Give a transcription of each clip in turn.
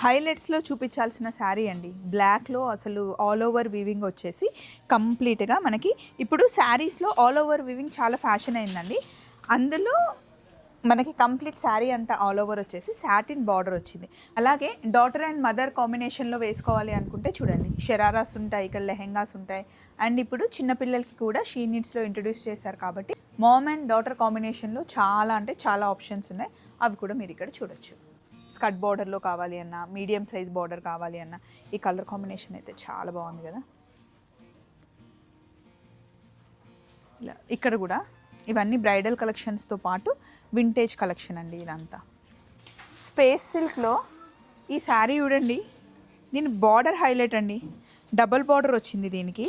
హైలైట్స్లో చూపించాల్సిన శారీ అండి. బ్లాక్లో అసలు ఆల్ ఓవర్ వీవింగ్ వచ్చేసి కంప్లీట్గా మనకి ఇప్పుడు శారీస్లో ఆల్ ఓవర్ వీవింగ్ చాలా ఫ్యాషన్ అయిందండి. అందులో మనకి కంప్లీట్ శారీ అంతా ఆల్ ఓవర్ వచ్చేసి సాటిన్ బార్డర్ వచ్చింది. అలాగే డాటర్ అండ్ మదర్ కాంబినేషన్లో వేసుకోవాలి అనుకుంటే చూడండి, షరారాస్ ఉంటాయి, ఇక్కడ లెహెంగాస్ ఉంటాయి. అండ్ ఇప్పుడు చిన్నపిల్లలకి కూడా షీ నీడ్స్లో ఇంట్రడ్యూస్ చేశారు కాబట్టి మామ్ అండ్ డాటర్ కాంబినేషన్లో చాలా అంటే చాలా ఆప్షన్స్ ఉన్నాయి. అవి కూడా మీరు ఇక్కడ చూడొచ్చు. స్కర్ట్ బార్డర్లో కావాలి అన్న, మీడియం సైజ్ బార్డర్ కావాలి అన్న, ఈ కలర్ కాంబినేషన్ అయితే చాలా బాగుంది కదా. ఇలా ఇక్కడ కూడా ఇవన్నీ బ్రైడల్ కలెక్షన్స్తో పాటు వింటేజ్ కలెక్షన్ అండి. ఇదంతా స్పేస్ సిల్క్లో ఈ శారీ చూడండి, దీని బార్డర్ హైలైట్ అండి. డబల్ బార్డర్ వచ్చింది దీనికి.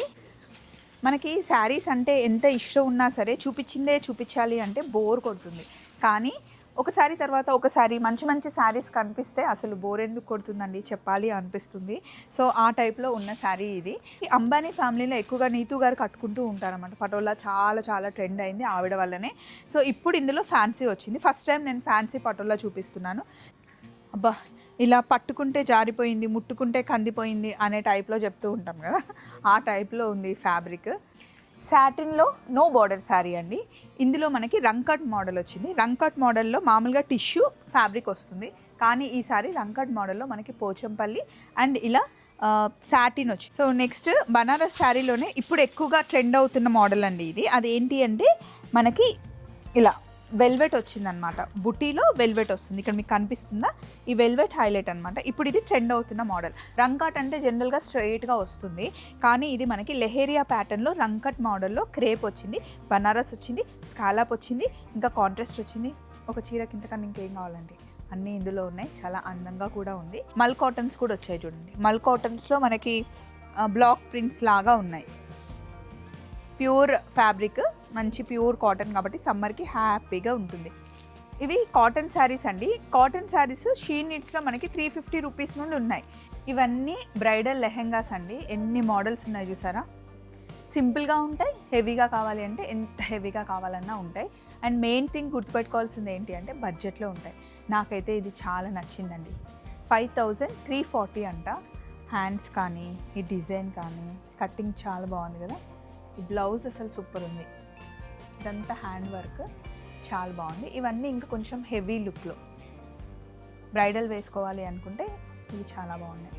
మనకి శారీస్ అంటే ఎంత ఇష్టం ఉన్నా సరే చూపించిందే చూపించాలి అంటే బోర్ కొడుతుంది. కానీ ఒకసారి తర్వాత ఒకసారి మంచి మంచి శారీస్ కనిపిస్తే అసలు బోర్ ఎందుకు కొడుతుందండి చెప్పాలి అనిపిస్తుంది. సో ఆ టైప్లో ఉన్న శారీ ఇది. ఈ అంబానీ ఫ్యామిలీలో ఎక్కువగా నీతూ గారు కట్టుకుంటూ ఉంటారన్నమాట. పటోలా చాలా చాలా ట్రెండ్ అయింది ఆవిడ వల్లనే. సో ఇప్పుడు ఇందులో ఫ్యాన్సీ వచ్చింది. ఫస్ట్ టైం నేను ఫ్యాన్సీ పటోలా చూపిస్తున్నాను. అబ్బా, ఇలా పట్టుకుంటే జారిపోయింది, ముట్టుకుంటే కందిపోయింది అనే టైప్లో చెప్తూ ఉంటాం కదా, ఆ టైప్లో ఉంది ఫ్యాబ్రిక్. సాటిన్లో నో బార్డర్ శారీ అండి. ఇందులో మనకి రంకట్ మోడల్ వచ్చింది. రంకట్ మోడల్లో మామూలుగా టిష్యూ ఫ్యాబ్రిక్ వస్తుంది, కానీ ఈసారి రంకట్ మోడల్లో మనకి పోచంపల్లి అండ్ ఇలా సాటిన్ వచ్చి. సో నెక్స్ట్ బనారస్ శారీలోనే ఇప్పుడు ఎక్కువగా ట్రెండ్ అవుతున్న మోడల్ అండి ఇది. అది ఏంటి అంటే మనకి ఇలా వెల్వెట్ వచ్చిందనమాట. బుటీలో వెల్వెట్ వస్తుంది. ఇక్కడ మీకు కనిపిస్తుందా, ఈ వెల్వెట్ హైలైట్ అనమాట. ఇప్పుడు ఇది ట్రెండ్ అవుతున్న మోడల్. రంకట్ అంటే జనరల్గా స్ట్రైట్గా వస్తుంది, కానీ ఇది మనకి లెహేరియా ప్యాటర్న్లో రంకట్ మోడల్లో క్రేప్ వచ్చింది, బనారస్ వచ్చింది, స్కాలాప్ వచ్చింది, ఇంకా కాంట్రాస్ట్ వచ్చింది. ఒక చీరకి ఇంతకన్నా ఇంకేం కావాలండి, అన్నీ ఇందులో ఉన్నాయి. చాలా అందంగా కూడా ఉంది. మల్ కాటన్స్ కూడా వచ్చాయి చూడండి. మల్ కాటన్స్లో మనకి బ్లాక్ ప్రింట్స్ లాగా ఉన్నాయి. ప్యూర్ ఫ్యాబ్రిక్, మంచి ప్యూర్ కాటన్ కాబట్టి సమ్మర్కి హ్యాపీగా ఉంటుంది. ఇవి కాటన్ శారీస్ అండి. కాటన్ శారీస్ షీ నీడ్స్లో మనకి 350 రూపీస్ నుండి ఉన్నాయి. ఇవన్నీ బ్రైడల్ లెహెంగాస్ అండి. ఎన్ని మోడల్స్ ఉన్నాయి చూసారా. సింపుల్గా ఉంటాయి, హెవీగా కావాలి అంటే ఎంత హెవీగా కావాలన్నా ఉంటాయి. అండ్ మెయిన్ థింగ్ గుర్తుపెట్టుకోవాల్సింది ఏంటి అంటే బడ్జెట్లో ఉంటాయి. నాకైతే ఇది చాలా నచ్చిందండి. 5340 అంట. హ్యాండ్స్ కానీ, ఈ డిజైన్ కానీ, కటింగ్ చాలా బాగుంది కదా. ఈ బ్లౌజ్ అసలు సూపర్ ఉంది. ఇదంతా హ్యాండ్ వర్క్ చాలా బాగుంది. ఇవన్నీ ఇంకా కొంచెం హెవీ లుక్లో బ్రైడల్ వేసుకోవాలి అనుకుంటే ఇవి చాలా బాగున్నాయి.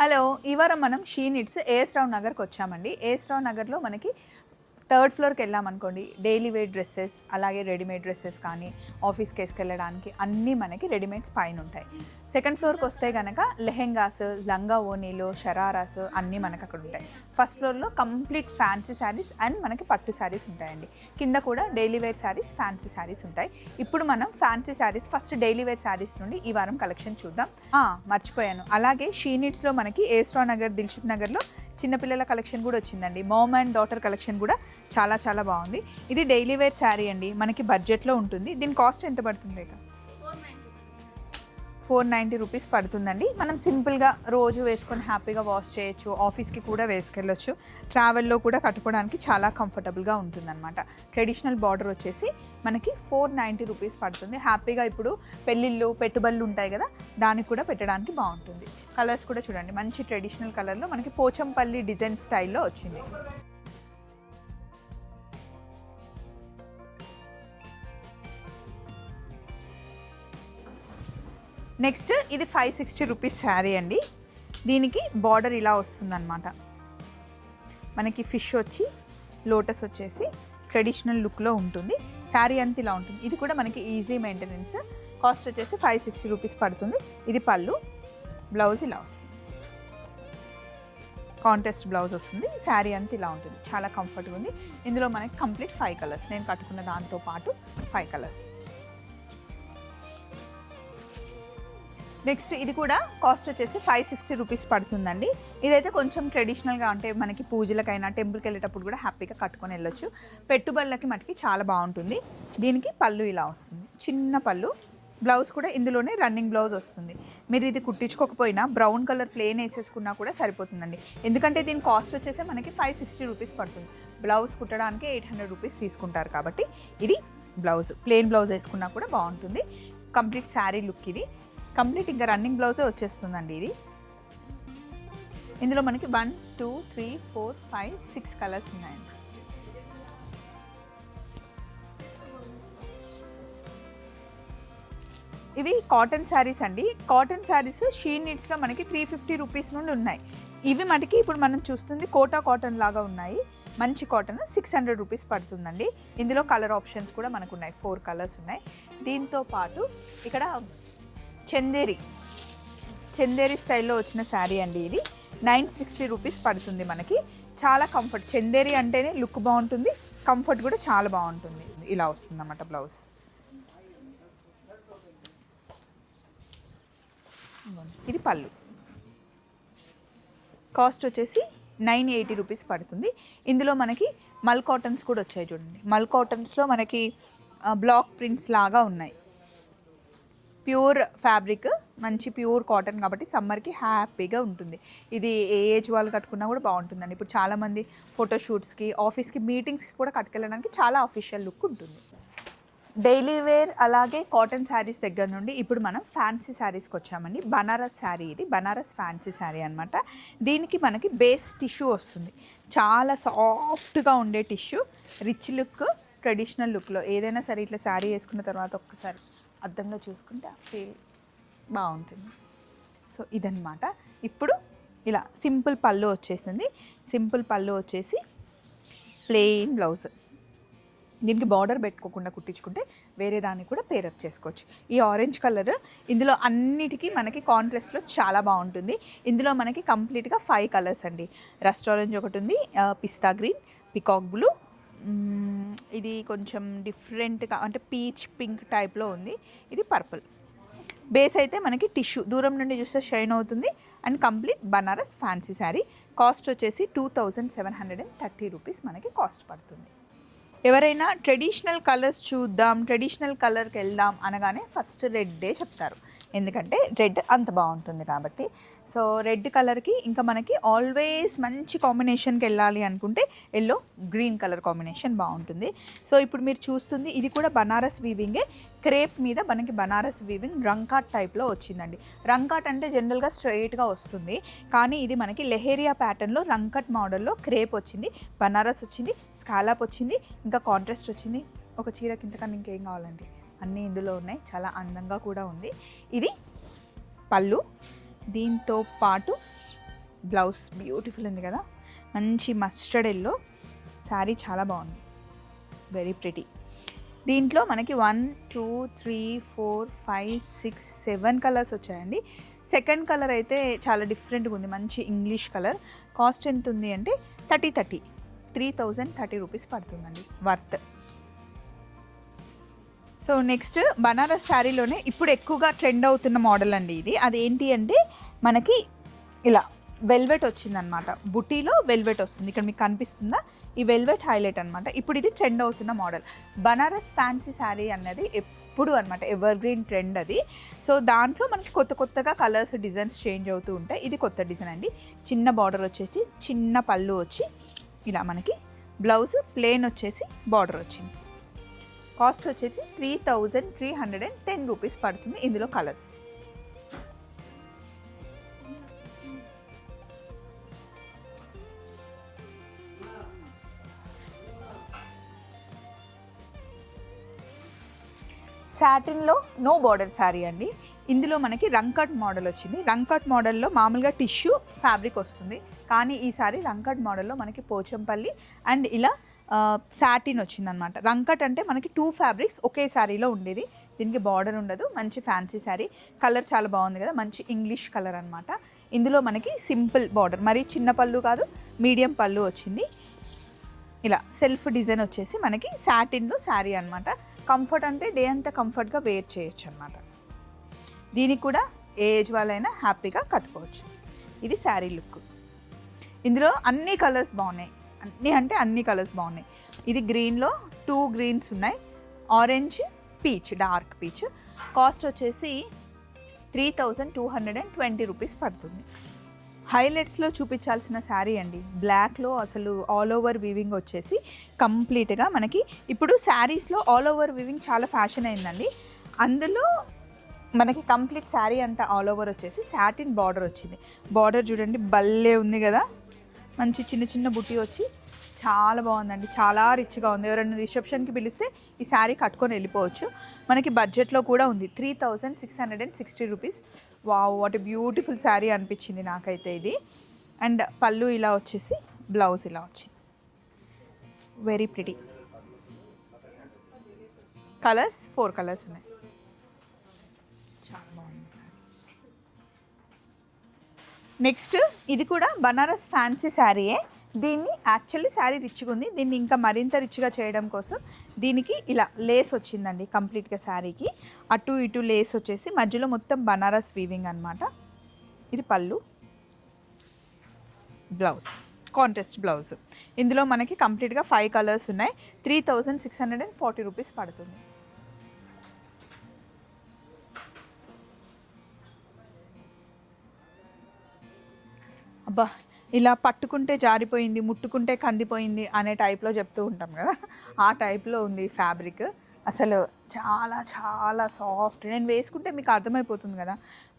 హలో, ఈ వారం మనం షీ నీడ్స్ ఏఎస్ రావు నగర్కి వచ్చామండి. ఏఎస్ రావు నగర్లో మనకి థర్డ్ ఫ్లోర్కి వెళ్ళామనుకోండి, డైలీ వేర్ డ్రెస్సెస్, అలాగే రెడీమేడ్ డ్రెస్సెస్ కానీ ఆఫీస్కి వేసుకెళ్ళడానికి అన్నీ మనకి రెడీమేడ్స్ పైన ఉంటాయి. సెకండ్ ఫ్లోర్కి వస్తే కనుక లెహెంగాస్, లంగా ఓనీలు, షరారాస్ అన్నీ మనకు అక్కడ ఉంటాయి. ఫస్ట్ ఫ్లోర్లో కంప్లీట్ ఫ్యాన్సీ శారీస్ అండ్ మనకి పట్టు శారీస్ ఉంటాయండి. కింద కూడా daily wear saris, fancy saris ఉంటాయి. ఇప్పుడు మనం fancy saris first daily wear saris నుండి ఈ వారం కలెక్షన్ చూద్దాం. మర్చిపోయాను, అలాగే షీ నీడ్స్లో మనకి ఏఎస్ రావు నగర్, దిల్షుక్ నగర్లో చిన్నపిల్లల కలెక్షన్ కూడా వచ్చిందండి. మామ్ అండ్ డాటర్ కలెక్షన్ కూడా చాలా బాగుంది. ఇది డైలీ వేర్ శారీ అండి, మనకి బడ్జెట్లో ఉంటుంది. దీని కాస్ట్ ఎంత పడుతుంది? 490 రూపీస్ పడుతుందండి. మనం సింపుల్గా రోజు వేసుకొని హ్యాపీగా వాష్ చేయొచ్చు, ఆఫీస్కి కూడా వేసుకెళ్ళొచ్చు, ట్రావెల్లో కూడా కట్టుకోవడానికి చాలా కంఫర్టబుల్గా ఉంటుందన్నమాట. ట్రెడిషనల్ బార్డర్ వచ్చేసి మనకి 490 రూపీస్ పడుతుంది. హ్యాపీగా ఇప్పుడు పెళ్ళిళ్ళు, పెట్టుబడులు ఉంటాయి కదా, దానికి కూడా పెట్టడానికి బాగుంటుంది. కలర్స్ కూడా చూడండి, మంచి ట్రెడిషనల్ కలర్లో మనకి పోచంపల్లి డిజైన్ స్టైల్లో వచ్చింది. నెక్స్ట్ ఇది 560 రూపీస్ శారీ అండి. దీనికి బార్డర్ ఇలా వస్తుందన్నమాట. మనకి ఫిష్ వచ్చి, లోటస్ వచ్చేసి ట్రెడిషనల్ లుక్లో ఉంటుంది. శారీ అంతా ఇలా ఉంటుంది. ఇది కూడా మనకి ఈజీ మెయింటెనెన్స్. కాస్ట్ వచ్చేసి 560 రూపీస్ పడుతుంది. ఇది పళ్ళు, బ్లౌజ్ ఇలా వస్తుంది, కాంట్రాస్ట్ బ్లౌజ్ వస్తుంది. శారీ అంతా ఇలా ఉంటుంది, చాలా కంఫర్ట్గా ఉంది. ఇందులో మనకి కంప్లీట్ 5 కలర్స్, నేను కట్టుకున్న దాంతో పాటు 5 కలర్స్. నెక్స్ట్ ఇది కూడా కాస్ట్ వచ్చేసి 560 రూపీస్ పడుతుందండి. ఇదైతే కొంచెం ట్రెడిషనల్గా, అంటే మనకి పూజలకైనా టెంపుల్కి వెళ్ళేటప్పుడు కూడా హ్యాపీగా కట్టుకొని వెళ్ళొచ్చు. పెట్టుబడులకి మటుకి చాలా బాగుంటుంది. దీనికి పళ్ళు ఇలా వస్తుంది, చిన్న పళ్ళు. బ్లౌజ్ కూడా ఇందులోనే రన్నింగ్ బ్లౌజ్ వస్తుంది. మీరు ఇది కుట్టించుకోకపోయినా బ్రౌన్ కలర్ ప్లేన్ వేసేసుకున్నా కూడా సరిపోతుందండి. ఎందుకంటే దీని కాస్ట్ వచ్చేసి మనకి 560 రూపీస్ పడుతుంది. బ్లౌజ్ కుట్టడానికి 800 రూపీస్ తీసుకుంటారు కాబట్టి ఇది బ్లౌజ్, ప్లేన్ బ్లౌజ్ వేసుకున్నా కూడా బాగుంటుంది. కంప్లీట్ శారీ లుక్ ఇది. కంప్లీట్ ఇంకా రన్నింగ్ బ్లౌజే వచ్చేస్తుందండి ఇది. ఇందులో మనకి 1 2 3 4 5 6 కలర్స్ ఉన్నాయండి. ఇవి కాటన్ శారీస్ అండి. కాటన్ శారీస్ షీ నీడ్స్లో మనకి 350 రూపీస్ నుండి ఉన్నాయి. ఇవి మనకి ఇప్పుడు మనం చూస్తుంది కోటా కాటన్ లాగా ఉన్నాయి. మంచి కాటన్ 600 రూపీస్ పడుతుందండి. ఇందులో కలర్ ఆప్షన్స్ కూడా మనకు ఉన్నాయి, 4 కలర్స్ ఉన్నాయి. దీంతో పాటు ఇక్కడ చందేరి స్టైల్లో వచ్చిన శారీ అండి. ఇది 960 రూపీస్ పడుతుంది మనకి. చాలా కంఫర్ట్, చందేరి అంటేనే లుక్ బాగుంటుంది, కంఫర్ట్ కూడా చాలా బాగుంటుంది. ఇలా వస్తుంది అన్నమాట బ్లౌజ్. ఇది పళ్ళు. కాస్ట్ వచ్చేసి 980 రూపీస్ పడుతుంది. ఇందులో మనకి మల్ కాటన్స్ కూడా వచ్చాయి చూడండి. మల్ కాటన్స్లో మనకి బ్లాక్ ప్రింట్స్ లాగా ఉన్నాయి. ప్యూర్ ఫ్యాబ్రిక్, మంచి ప్యూర్ కాటన్ కాబట్టి సమ్మర్కి హ్యాపీగా ఉంటుంది. ఇది ఏ ఏజ్ వాళ్ళు కట్టుకున్నా కూడా బాగుంటుందండి. ఇప్పుడు చాలామంది ఫోటోషూట్స్కి, ఆఫీస్కి, మీటింగ్స్కి కూడా కట్టుకెళ్ళడానికి చాలా అఫీషియల్ లుక్ ఉంటుంది. డైలీ వేర్ అలాగే కాటన్ శారీస్ దగ్గర నుండి ఇప్పుడు మనం ఫ్యాన్సీ శారీస్కి వచ్చామండి. బనారస్ శారీ, ఇది బనారస్ ఫ్యాన్సీ శారీ అనమాట. దీనికి మనకి బేస్ టిష్యూ వస్తుంది, చాలా సాఫ్ట్గా ఉండే టిష్యూ, రిచ్ లుక్, ట్రెడిషనల్ లుక్లో. ఏదైనా సరే ఇట్లా శారీ వేసుకున్న తర్వాత ఒక్కసారి అద్దంలో చూసుకుంటే ఫీల్ బాగుంటుంది. సో ఇదన్నమాట. ఇప్పుడు ఇలా సింపుల్ పళ్ళు వచ్చేసింది. సింపుల్ పళ్ళు వచ్చేసి ప్లెయిన్ బ్లౌజ్. దీనికి బార్డర్ పెట్టుకోకుండా కుట్టించుకుంటే వేరే దాన్ని కూడా పేరప్ చేసుకోవచ్చు. ఈ ఆరెంజ్ కలర్ ఇందులో అన్నిటికీ మనకి కాంట్రాస్ట్లో చాలా బాగుంటుంది. ఇందులో మనకి కంప్లీట్గా 5 కలర్స్ అండి. రస్ట్ ఆరెంజ్ ఒకటి ఉంది, పిస్తా గ్రీన్, పికాక్ బ్లూ, ఇది కొంచెం డిఫరెంట్గా అంటే పీచ్ పింక్ టైప్లో ఉంది, ఇది పర్పుల్. బేస్ అయితే మనకి టిష్యూ, దూరం నుండి చూస్తే షైన్ అవుతుంది. And complete Banaras fancy sari. Cost వచ్చేసి 2730 రూపీస్ మనకి కాస్ట్ పడుతుంది. ఎవరైనా ట్రెడిషనల్ కలర్స్ చూద్దాం, ట్రెడిషనల్ కలర్కి వెళ్దాం అనగానే ఫస్ట్ రెడ్డే చెప్తారు, ఎందుకంటే రెడ్ అంత బాగుంటుంది కాబట్టి. సో రెడ్ కలర్కి ఇంకా మనకి ఆల్వేస్ మంచి కాంబినేషన్కి వెళ్ళాలి అనుకుంటే ఎల్లో గ్రీన్ కలర్ కాంబినేషన్ బాగుంటుంది. సో ఇప్పుడు మీరు చూస్తుంది ఇది కూడా బనారస్ వీవింగే. క్రేప్ మీద మనకి బనారస్ వీవింగ్ రంకాట్ టైప్లో వచ్చిందండి. రంకాట్ అంటే జనరల్గా స్ట్రైట్గా వస్తుంది, కానీ ఇది మనకి లెహేరియా ప్యాటర్న్లో రంకట్ మోడల్లో క్రేప్ వచ్చింది, బనారస్ వచ్చింది, స్కాలప్ వచ్చింది, ఇంకా కాంట్రాస్ట్ వచ్చింది. ఒక చీరకి ఇంతకన్నా ఇంకేం కావాలండి, అన్నీ ఇందులో ఉన్నాయి. చాలా అందంగా కూడా ఉంది. ఇది పళ్ళు, దీంతో పాటు బ్లౌజ్ బ్యూటిఫుల్ ఉంది కదా, మంచి మస్టర్డ్ ఎల్లో శారీ, చాలా బాగుంది, వెరీ ప్రిటీ. దీంట్లో మనకి 1 2 3 4 5 6 7 కలర్స్ వచ్చాయండి. సెకండ్ కలర్ అయితే చాలా డిఫరెంట్గా ఉంది, మంచి ఇంగ్లీష్ కలర్. కాస్ట్ ఎంత ఉంది అంటే 3030 రూపీస్ పడుతుందండి, వర్త్. సో నెక్స్ట్ బనారస్ శారీలోనే ఇప్పుడు ఎక్కువగా ట్రెండ్ అవుతున్న మోడల్ అండి ఇది. అదేంటి అంటే మనకి ఇలా వెల్వెట్ వచ్చిందనమాట, బుటీలో వెల్వెట్ వస్తుంది. ఇక్కడ మీకు కనిపిస్తుందా, ఈ వెల్వెట్ హైలైట్ అనమాట. ఇప్పుడు ఇది ట్రెండ్ అవుతున్న మోడల్. బనారస్ ఫ్యాన్సీ శారీ అన్నది ఎప్పుడు అనమాట ఎవర్ గ్రీన్ ట్రెండ్ అది. సో దాంట్లో మనకి కొత్త కొత్తగా కలర్స్ డిజైన్స్ చేంజ్ అవుతూ ఉంటాయి. ఇది కొత్త డిజైన్ అండి. చిన్న బార్డర్ వచ్చేసి, చిన్న పళ్ళు వచ్చి ఇలా మనకి, బ్లౌజ్ ప్లెయిన్ వచ్చేసి బార్డర్ వచ్చింది. కాస్ట్ వచ్చేసి 3310 రూపీస్ పడుతుంది. ఇందులో కలర్స్ సాటిన్లో నో బార్డర్ శారీ అండి. ఇందులో మనకి రంకట్ మోడల్ వచ్చింది. రంకట్ మోడల్లో మామూలుగా టిష్యూ ఫ్యాబ్రిక్ వస్తుంది, కానీ ఈ సారీ రంకట్ మోడల్లో మనకి పోచంపల్లి అండ్ ఇలా సాటిన్ వచ్చిందనమాట. రంకట్ అంటే మనకి 2 ఫ్యాబ్రిక్స్ ఒకే శారీలో ఉండేది. దీనికి బార్డర్ ఉండదు, మంచి ఫ్యాన్సీ శారీ. కలర్ చాలా బాగుంది కదా, మంచి ఇంగ్లీష్ కలర్ అనమాట. ఇందులో మనకి సింపుల్ బార్డర్, మరి చిన్న పళ్ళు కాదు, మీడియం పళ్ళు వచ్చింది. ఇలా సెల్ఫ్ డిజైన్ వచ్చేసి మనకి సాటిన్లో శారీ అనమాట. కంఫర్ట్ అంటే డే అంతా కంఫర్ట్గా వేర్ చేయొచ్చు అనమాట. దీనికి కూడా ఏ ఏజ్ వాళ్ళైనా హ్యాపీగా కట్టుకోవచ్చు. ఇది శారీ లుక్. ఇందులో అన్ని కలర్స్ బాగున్నాయి, అన్ని కలర్స్ బాగున్నాయి. ఇది గ్రీన్లో 2 గ్రీన్స్ ఉన్నాయి, orange, peach, dark peach. Cost వచ్చేసి 3220 రూపీస్ పడుతుంది. హైలైట్స్లో చూపించాల్సిన శారీ అండి. బ్లాక్లో అసలు ఆల్ ఓవర్ వీవింగ్ వచ్చేసి కంప్లీట్గా మనకి ఇప్పుడు శారీస్లో ఆల్ ఓవర్ వీవింగ్ చాలా ఫ్యాషన్ అయిందండి. అందులో మనకి కంప్లీట్ శారీ అంతా ఆల్ ఓవర్ వచ్చేసి సాటిన్ బార్డర్ వచ్చింది. బార్డర్ చూడండి భలే ఉంది కదా, మంచి చిన్న చిన్న బుట్టి వచ్చి చాలా బాగుందండి, చాలా రిచ్గా ఉంది. ఎవరైనా రిసెప్షన్కి పిలిస్తే ఈ శారీ కట్టుకొని వెళ్ళిపోవచ్చు. మనకి బడ్జెట్లో కూడా ఉంది, 3660 rupees. Wow, what beautiful sari అనిపించింది నాకైతే ఇది. అండ్ పళ్ళు ఇలా వచ్చేసి, బ్లౌజ్ ఇలా వచ్చింది, వెరీ ప్రిటీ. కలర్స్ 4 కలర్స్ ఉన్నాయి, చాలా బాగుంది. నెక్స్ట్ ఇది కూడా బనారస్ ఫ్యాన్సీ శారీయే. దీన్ని యాక్చువల్లీ శారీ రిచ్గా ఉంది, దీన్ని ఇంకా మరింత రిచ్గా చేయడం కోసం దీనికి ఇలా లేస్ వచ్చిందండి. కంప్లీట్గా శారీకి అటు ఇటు లేస్ వచ్చేసి మధ్యలో మొత్తం బనారస్ వీవింగ్ అనమాట. ఇది పళ్ళు, బ్లౌజ్ కాంట్రాస్ట్ బ్లౌజ్. ఇందులో మనకి కంప్లీట్గా 5 కలర్స్ ఉన్నాయి. 3640 రూపీస్ పడుతుంది. అబ్బా, ఇలా పట్టుకుంటే జారిపోయింది, ముట్టుకుంటే కందిపోయింది అనే టైప్లో చెప్తూ ఉంటాం కదా, ఆ టైప్లో ఉంది ఫ్యాబ్రిక్. అసలు చాలా చాలా సాఫ్ట్. నేను వేసుకుంటే మీకు అర్థమైపోతుంది కదా,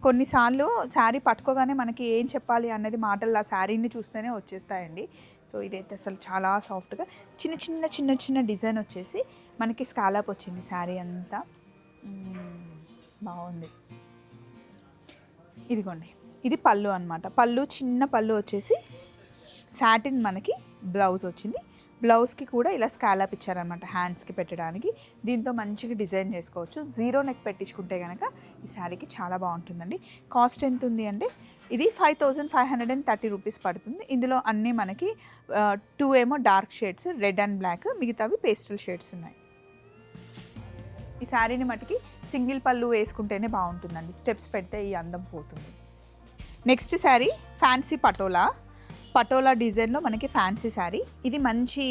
కొన్నిసార్లు శారీ పట్టుకోగానే మనకి ఏం చెప్పాలి అన్నది మాటలు ఆ శారీని చూస్తేనే వచ్చేస్తాయండి. సో ఇదైతే అసలు చాలా సాఫ్ట్గా చిన్న చిన్న చిన్న చిన్న డిజైన్ వచ్చేసి మనకి స్కాలప్ వచ్చింది శారీ అంతా, బాగుంది. ఇదిగోండి, ఇది పళ్ళు అనమాట. పళ్ళు చిన్న పళ్ళు వచ్చేసి సాటిన్ మనకి బ్లౌజ్ వచ్చింది. బ్లౌజ్కి కూడా ఇలా స్కాలప్ ఇచ్చారనమాట హ్యాండ్స్కి పెట్టడానికి. దీంతో మంచిగా డిజైన్ చేసుకోవచ్చు. 0 నెక్ పెట్టించుకుంటే కనుక ఈ శారీకి చాలా బాగుంటుందండి. కాస్ట్ ఎంత ఉంది అంటే ఇది 5530 రూపీస్ పడుతుంది. ఇందులో అన్నీ మనకి 2 ఏమో dark shades, red and black, మిగతావి పేస్టల్ షేడ్స్ ఉన్నాయి. ఈ శారీని మటుకి సింగిల్ పళ్ళు వేసుకుంటేనే బాగుంటుందండి, స్టెప్స్ పెడితే ఈ అందం పోతుంది. నెక్స్ట్ శారీ ఫ్యాన్సీ పటోలా డిజైన్లో మనకి ఫ్యాన్సీ శారీ. ఇది మంచి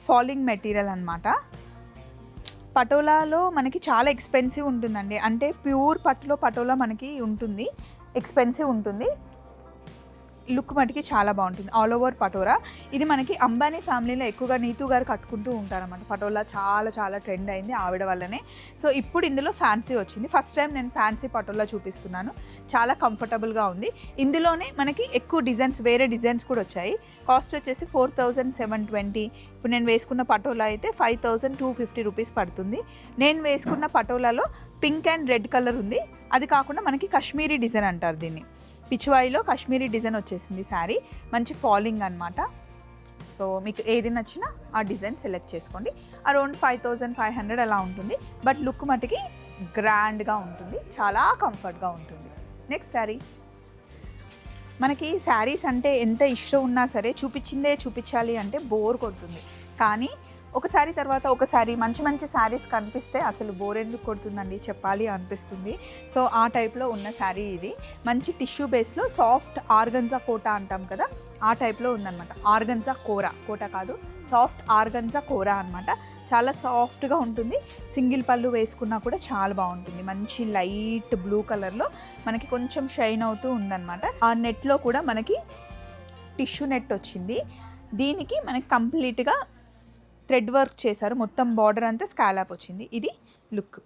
ఫాలింగ్ మెటీరియల్ అనమాట. పటోలాలో మనకి చాలా ఎక్స్పెన్సివ్ ఉంటుందండి, అంటే ప్యూర్ పట్టులో పటోలా మనకి ఉంటుంది, ఎక్స్పెన్సివ్ ఉంటుంది. లుక్ మటుకి చాలా బాగుంటుంది, ఆల్ ఓవర్ పటోలా. ఇది మనకి అంబానీ ఫ్యామిలీలో ఎక్కువగా నీతూ గారు కట్టుకుంటూ ఉంటారన్నమాట. పటోలా చాలా చాలా ట్రెండ్ అయింది ఆవిడ వల్లనే. సో ఇప్పుడు ఇందులో ఫ్యాన్సీ వచ్చింది. ఫస్ట్ టైం నేను ఫ్యాన్సీ పటోలా చూపిస్తున్నాను, చాలా కంఫర్టబుల్గా ఉంది. ఇందులోనే మనకి ఎక్కువ డిజైన్స్, వేరే డిజైన్స్ కూడా వచ్చాయి. కాస్ట్ వచ్చేసి 4720. ఇప్పుడు నేను వేసుకున్న పటోలా అయితే 5250 రూపీస్ పడుతుంది. నేను వేసుకున్న పటోలాలో పింక్ అండ్ రెడ్ కలర్ ఉంది, అది కాకుండా మనకి కాశ్మీరీ డిజైన్ అంటారు దీన్ని. పిచ్వాయిలో కాశ్మీరీ డిజైన్ వచ్చేసింది శారీ, మంచి ఫాలింగ్ అనమాట. సో మీకు ఏది నచ్చినా ఆ డిజైన్ సెలెక్ట్ చేసుకోండి. అరౌండ్ 5500 అలా ఉంటుంది. బట్ లుక్ మటుకి గ్రాండ్గా ఉంటుంది, చాలా కంఫర్ట్గా ఉంటుంది. నెక్స్ట్ శారీ. మనకి శారీస్ అంటే ఎంత ఇష్టం ఉన్నా సరే చూపించిందే చూపించాలి అంటే బోర్ కొడుతుంది. కానీ ఒకసారి తర్వాత ఒకసారి మంచి మంచి శారీస్ కనిపిస్తే అసలు బోర్ ఎందుకు కొడుతుందండి చెప్పాలి అనిపిస్తుంది. సో ఆ టైప్లో ఉన్న శారీ ఇది. మంచి టిష్యూ బేస్లో సాఫ్ట్ ఆర్గన్జా కోటా అంటాం కదా, ఆ టైప్లో ఉందన్నమాట. ఆర్గన్జా కోటా కాదు, సాఫ్ట్ ఆర్గన్జా కోరా అనమాట. చాలా సాఫ్ట్గా ఉంటుంది. సింగిల్ పళ్ళు వేసుకున్నా కూడా చాలా బాగుంటుంది. మంచి లైట్ బ్లూ కలర్లో మనకి కొంచెం షైన్ అవుతూ ఉందన్నమాట. ఆ నెట్లో కూడా మనకి టిష్యూ నెట్ వచ్చింది. దీనికి మనకి కంప్లీట్గా థ్రెడ్ వర్క్ చేశారు. మొత్తం బార్డర్ అంతా స్కాలప్ వచ్చింది. ఇది లుక్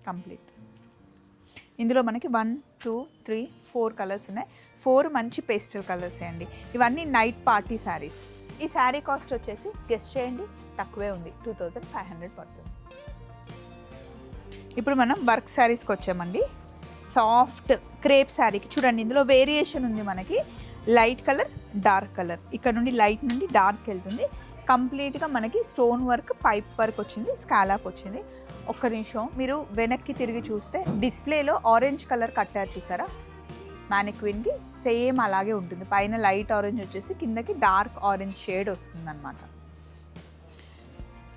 కంప్లీట్. ఇందులో మనకి 1, 2, 3, 4 కలర్స్ ఉన్నాయి. 4 మంచి పేస్టల్ కలర్స్ అండి. ఇవన్నీ నైట్ పార్టీ శారీస్. ఈ శారీ కాస్ట్ వచ్చేసి గెస్ట్ చేయండి, తక్కువే ఉంది, 2500 పడుతుంది. ఇప్పుడు మనం వర్క్ శారీస్కి వచ్చామండి. సాఫ్ట్ క్రేప్ శారీకి చూడండి, ఇందులో వేరియేషన్ ఉంది. మనకి లైట్ కలర్, డార్క్ కలర్, ఇక్కడ నుండి లైట్ నుండి డార్క్ వెళ్తుంది. కంప్లీట్గా మనకి స్టోన్ వర్క్, పైప్ వర్క్ వచ్చింది, స్కాలప్ వచ్చింది. ఒక్క నిమిషం మీరు వెనక్కి తిరిగి చూస్తే డిస్ప్లేలో ఆరెంజ్ కలర్ కట్టారు చూసారా మ్యానిక్విన్కి, సేమ్ అలాగే ఉంటుంది. పైన లైట్ ఆరెంజ్ వచ్చేసి కిందకి డార్క్ ఆరెంజ్ షేడ్ వస్తుంది అనమాట.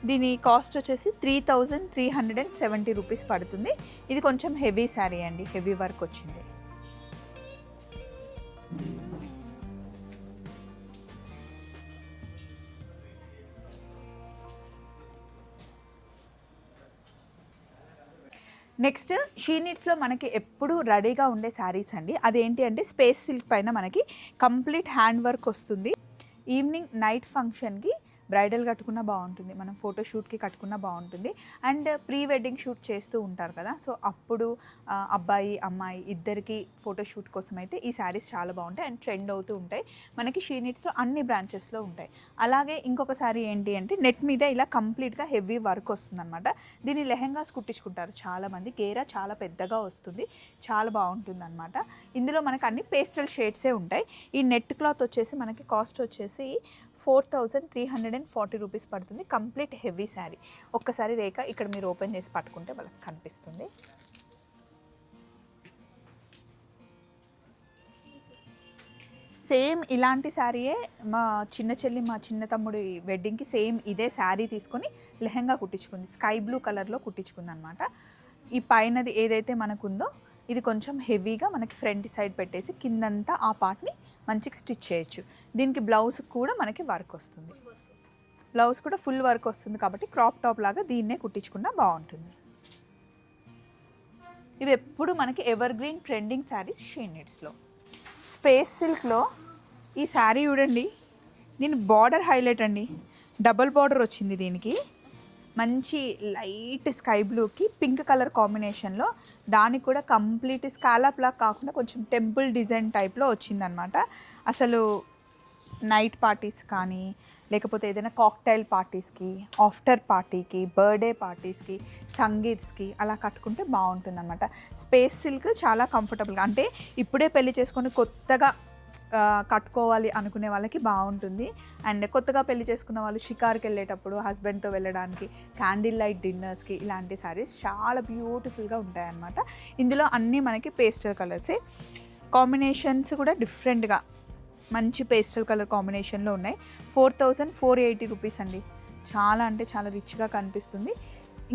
దీని కాస్ట్ వచ్చేసి 3370 రూపీస్ పడుతుంది. ఇది కొంచెం హెవీ శారీ అండి, హెవీ వర్క్ వచ్చింది. నెక్స్ట్ షీ నీడ్స్లో మనకి ఎప్పుడు రెడీగా ఉండే శారీస్ అండి. అదేంటి అంటే స్పేస్ సిల్క్ పైన మనకి కంప్లీట్ హ్యాండ్ వర్క్ వస్తుంది. ఈవినింగ్ నైట్ ఫంక్షన్కి బ్రైడల్ కట్టుకున్నా బాగుంటుంది, మనం ఫోటోషూట్కి కట్టుకున్నా బాగుంటుంది. అండ్ ప్రీ వెడ్డింగ్ షూట్ చేస్తూ ఉంటారు కదా, సో అప్పుడు అబ్బాయి అమ్మాయి ఇద్దరికి ఫోటోషూట్ కోసం అయితే ఈ శారీస్ చాలా బాగుంటాయి అండ్ ట్రెండ్ అవుతూ ఉంటాయి. మనకి షీ నీడ్స్లో అన్ని బ్రాంచెస్లో ఉంటాయి. అలాగే ఇంకొక శారీ ఏంటి అంటే నెట్ మీద ఇలా కంప్లీట్గా హెవీ వర్క్ వస్తుంది అనమాట. దీన్ని లెహెంగాస్ కుట్టించుకుంటారు చాలామంది. గేరా చాలా పెద్దగా వస్తుంది, చాలా బాగుంటుంది అనమాట. ఇందులో మనకు అన్ని పేస్టల్ షేడ్సే ఉంటాయి. ఈ నెట్ క్లాత్ వచ్చేసి మనకి కాస్ట్ వచ్చేసి 4340 రూపీస్ పడుతుంది. Complete heavy sari. ఒక్కసారి రేఖ ఇక్కడ మీరు ఓపెన్ చేసి పట్టుకుంటే వాళ్ళకి కనిపిస్తుంది. సేమ్ ఇలాంటి శారీయే మా చిన్న చెల్లి, మా చిన్న తమ్ముడి వెడ్డింగ్కి సేమ్ ఇదే శారీ తీసుకొని లెహంగా కుట్టించుకుంది. స్కై బ్లూ కలర్లో కుట్టించుకుంది అనమాట. ఈ పైనది ఏదైతే మనకుందో ఇది కొంచెం హెవీగా మనకి ఫ్రంట్ సైడ్ పెట్టేసి కిందంతా ఆ పార్ట్ని మంచిగా స్టిచ్ చేయొచ్చు. దీనికి బ్లౌజ్ కూడా మనకి వర్క్ వస్తుంది. బ్లౌజ్ కూడా ఫుల్ వర్క్ వస్తుంది కాబట్టి క్రాప్ టాప్ లాగా దీన్నే కుట్టించుకున్నా బాగుంటుంది. ఇవి ఎప్పుడు మనకి evergreen trending saris she నీడ్స్లో. స్పేస్ సిల్క్లో ఈ శారీ చూడండి, దీని బార్డర్ హైలైట్ అండి. డబల్ బార్డర్ వచ్చింది దీనికి. మంచి లైట్ స్కై బ్లూకి పింక్ కలర్ కాంబినేషన్లో, దానికి కూడా కంప్లీట్ స్కాలప్ లాగా కాకుండా కొంచెం టెంపుల్ డిజైన్ టైప్లో వచ్చిందనమాట. అసలు నైట్ పార్టీస్ కానీ లేకపోతే ఏదైనా కాక్టైల్ పార్టీస్కి, ఆఫ్టర్ పార్టీకి, బర్త్డే పార్టీస్కి, సంగీత్స్కి అలా కట్టుకుంటే బాగుంటుంది అనమాట. స్పేస్ సిల్క్ చాలా కంఫర్టబుల్గా, అంటే ఇప్పుడే పెళ్లి చేసుకొని కొత్తగా కట్టుకోవాలి అనుకునే వాళ్ళకి బాగుంటుంది. అండ్ కొత్తగా పెళ్లి చేసుకున్న వాళ్ళు షికార్కి వెళ్ళేటప్పుడు హస్బెండ్తో వెళ్ళడానికి, క్యాండిల్ లైట్ డిన్నర్స్కి ఇలాంటి శారీస్ చాలా బ్యూటిఫుల్గా ఉంటాయి అన్నమాట. ఇందులో అన్నీ మనకి పేస్టల్ కలర్సే. కాంబినేషన్స్ కూడా డిఫరెంట్గా మంచి పేస్టల్ కలర్ కాంబినేషన్లో ఉన్నాయి. 4480 రూపీస్ అండి. చాలా అంటే చాలా రిచ్గా కనిపిస్తుంది.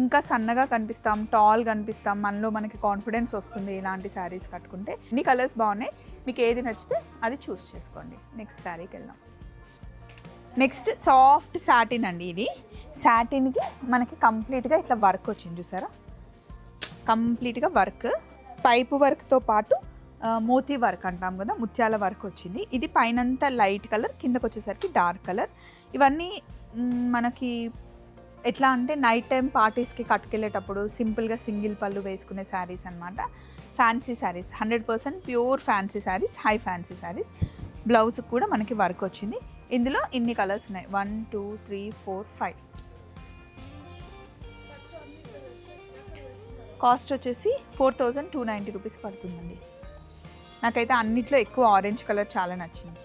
ఇంకా సన్నగా కనిపిస్తాం, టాల్ కనిపిస్తాం, మనలో మనకి కాన్ఫిడెన్స్ వస్తుంది ఇలాంటి శారీస్ కట్టుకుంటే. అన్ని కలర్స్ బాగున్నాయి, మీకు ఏది నచ్చితే అది చూస్ చేసుకోండి. నెక్స్ట్ శారీకి వెళ్దాం. నెక్స్ట్ సాఫ్ట్ సాటిన్ అండి. ఇది సాటిన్కి మనకి కంప్లీట్గా ఇట్లా వర్క్ వచ్చింది చూసారా, కంప్లీట్గా వర్క్, పైపు వర్క్తో పాటు మోతీ వర్క్ అంటాం కదా, ముత్యాల వర్క్ వచ్చింది. ఇది పైనంతా లైట్ కలర్, కిందకు వచ్చేసరికి డార్క్ కలర్. ఇవన్నీ మనకి ఎట్లా అంటే నైట్ టైం పార్టీస్కి కట్టుకెళ్ళేటప్పుడు సింపుల్గా సింగిల్ పళ్ళు వేసుకునే శారీస్ అనమాట. Fancy saris, 100% pure fancy saris, high fancy saris. Blouse కూడా మనకి వర్క్ వచ్చింది. ఇందులో ఇన్ని కలర్స్ ఉన్నాయి, 1 2 3 4 5. కాస్ట్ వచ్చేసి 4290 రూపీస్ పడుతుందండి. నాకైతే అన్నిట్లో ఎక్కువ ఆరెంజ్ కలర్ చాలా నచ్చింది.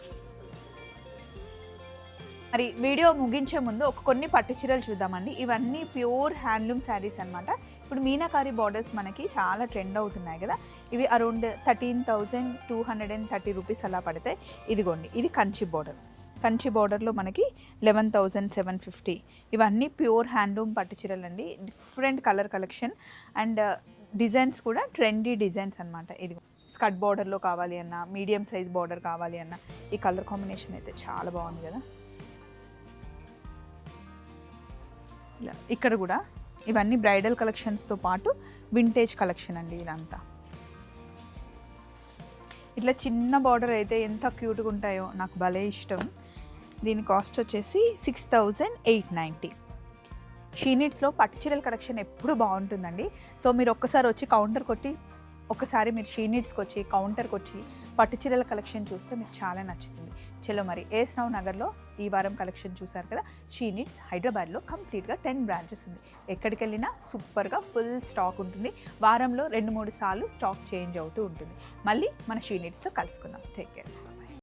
మరి వీడియో ముగించే ముందు కొన్ని పట్టు చీరలు చూద్దామండి. ఇవన్నీ ప్యూర్ హ్యాండ్లూమ్ శారీస్ అనమాట. ఇప్పుడు మీనాకారి బార్డర్స్ మనకి చాలా ట్రెండ్ అవుతున్నాయి కదా. ఇవి అరౌండ్ 13,230 రూపీస్ అలా పడతాయి. ఇదిగోండి, ఇది కంచి బార్డర్. కంచి బార్డర్లో మనకి 11,750. ఇవన్నీ ప్యూర్ హ్యాండ్లూమ్ పట్టు చీరలు అండి. Different colour collection and designs కూడా ట్రెండీ డిజైన్స్ అనమాట. ఇది స్కర్ట్ బార్డర్లో కావాలి అన్న, మీడియం సైజ్ బార్డర్ కావాలి అన్న, ఈ కలర్ కాంబినేషన్ అయితే చాలా బాగుంది కదా. ఇక్కడ కూడా ఇవన్నీ బ్రైడల్ కలెక్షన్స్తో పాటు వింటేజ్ కలెక్షన్ అండి. ఇదంతా ఇట్లా చిన్న బార్డర్ అయితే ఎంత క్యూట్గా ఉంటాయో, నాకు భలే ఇష్టం. దీని కాస్ట్ వచ్చేసి 6,890. షీనిట్స్లో పట్టు చీరల కలెక్షన్ ఎప్పుడు బాగుంటుందండి. సో మీరు ఒక్కసారి వచ్చి కౌంటర్కి వచ్చి ఒకసారి మీరు షీనిట్స్కి వచ్చి కౌంటర్కి వచ్చి పట్టు చీరల కలెక్షన్ చూస్తే మీకు చాలా నచ్చుతుంది. చలో మరి ఏఎస్ రావు నగర్లో ఈ వారం కలెక్షన్ చూసారు కదా. షీనిట్స్ హైదరాబాద్లో కంప్లీట్గా 10 బ్రాంచెస్ ఉంది. ఎక్కడికి వెళ్ళినా సూపర్గా ఫుల్ స్టాక్ ఉంటుంది. వారంలో 2-3 సార్లు స్టాక్ చేంజ్ అవుతూ ఉంటుంది. మళ్ళీ మన షీనిట్స్లో కలుసుకుందాం. Take care.